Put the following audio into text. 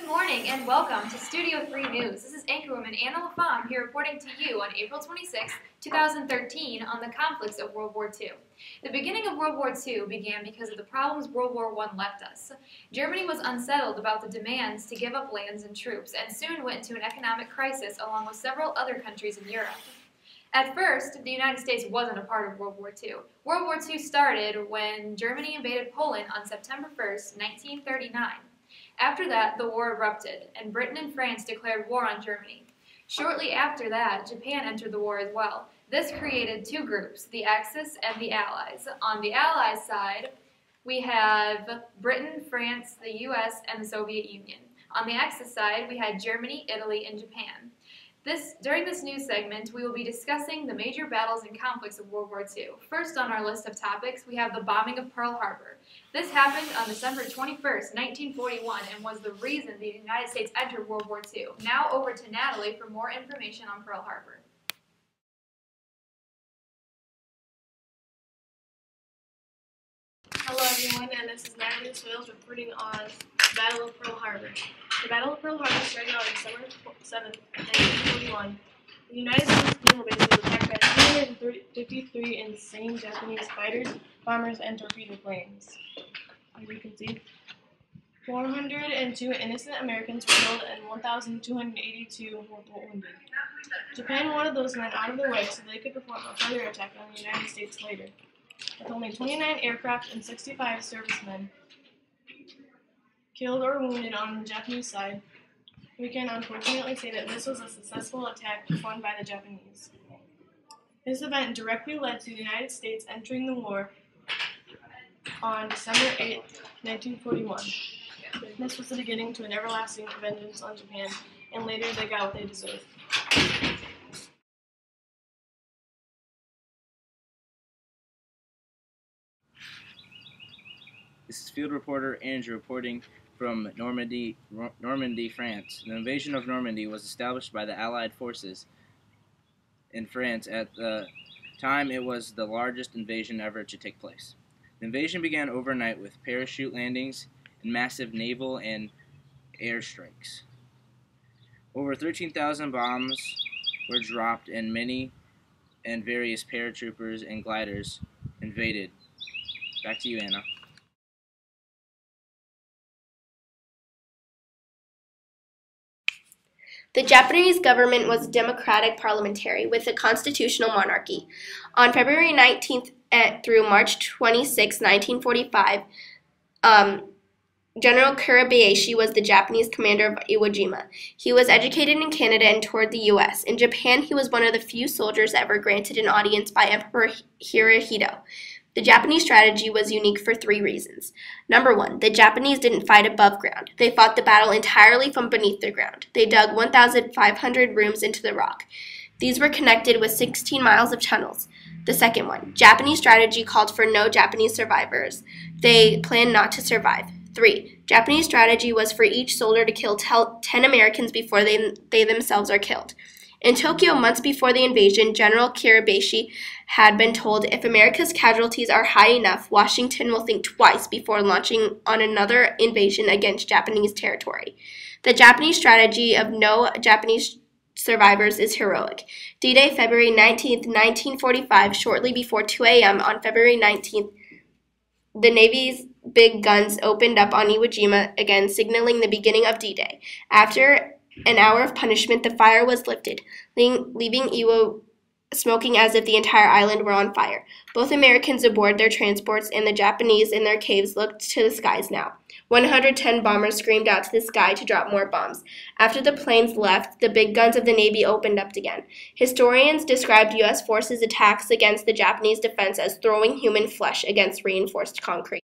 Good morning and welcome to Studio 3 News. This is anchorwoman Anna LaFamme here reporting to you on April 26, 2013 on the conflicts of World War II. The beginning of World War II began because of the problems World War I left us. Germany was unsettled about the demands to give up lands and troops and soon went into an economic crisis along with several other countries in Europe. At first, the United States wasn't a part of World War II. World War II started when Germany invaded Poland on September 1, 1939. After that, the war erupted, and Britain and France declared war on Germany. Shortly after that, Japan entered the war as well. This created two groups, the Axis and the Allies. On the Allies side, we have Britain, France, the US, and the Soviet Union. On the Axis side, we had Germany, Italy, and Japan. During this news segment, we will be discussing the major battles and conflicts of World War II. First on our list of topics, we have the bombing of Pearl Harbor. This happened on December 21, 1941, and was the reason the United States entered World War II. Now over to Natalie for more information on Pearl Harbor. Hello everyone, and this is Natalie Swales reporting on the Battle of Pearl Harbor. The Battle of Pearl Harbor started on December 7, 1941. The United States naval base was attacked by 353 insane Japanese fighters, bombers, and torpedo planes. As you can see, 402 innocent Americans were killed and 1,282 were wounded. Japan wanted those men out of the way so they could perform a further attack on the United States later. With only 29 aircraft and 65 servicemen killed or wounded on the Japanese side, we can unfortunately say that this was a successful attack won by the Japanese. This event directly led to the United States entering the war on December 8, 1941. This was the beginning to an everlasting vengeance on Japan, and later they got what they deserved. This is field reporter Andrew reporting from Normandy, France. The invasion of Normandy was established by the Allied forces in France. At the time, it was the largest invasion ever to take place. The invasion began overnight with parachute landings and massive naval and air strikes. Over 13,000 bombs were dropped, and various paratroopers and gliders invaded. Back to you, Anna. The Japanese government was democratic parliamentary with a constitutional monarchy. On February 19th through March 26, 1945, General Kurabayashi was the Japanese commander of Iwo Jima. He was educated in Canada and toured the U.S. In Japan, he was one of the few soldiers ever granted an audience by Emperor Hirohito. The Japanese strategy was unique for three reasons. Number one, the Japanese didn't fight above ground. They fought the battle entirely from beneath the ground. They dug 1,500 rooms into the rock. These were connected with 16 miles of tunnels. The second one, Japanese strategy called for no Japanese survivors. They planned not to survive. 3. Japanese strategy was for each soldier to kill 10 Americans before they themselves are killed. In Tokyo, months before the invasion, General Kurabayashi had been told, if America's casualties are high enough, Washington will think twice before launching on another invasion against Japanese territory. The Japanese strategy of no Japanese survivors is heroic. D-Day, February 19, 1945, shortly before 2 a.m. on February 19th, the Navy's big guns opened up on Iwo Jima again, signaling the beginning of D-Day. After an hour of punishment, the fire was lifted, leaving Iwo smoking as if the entire island were on fire. Both Americans aboard their transports and the Japanese in their caves looked to the skies now. 110 bombers screamed out to the sky to drop more bombs. After the planes left, the big guns of the Navy opened up again. Historians described U.S. forces' attacks against the Japanese defense as throwing human flesh against reinforced concrete.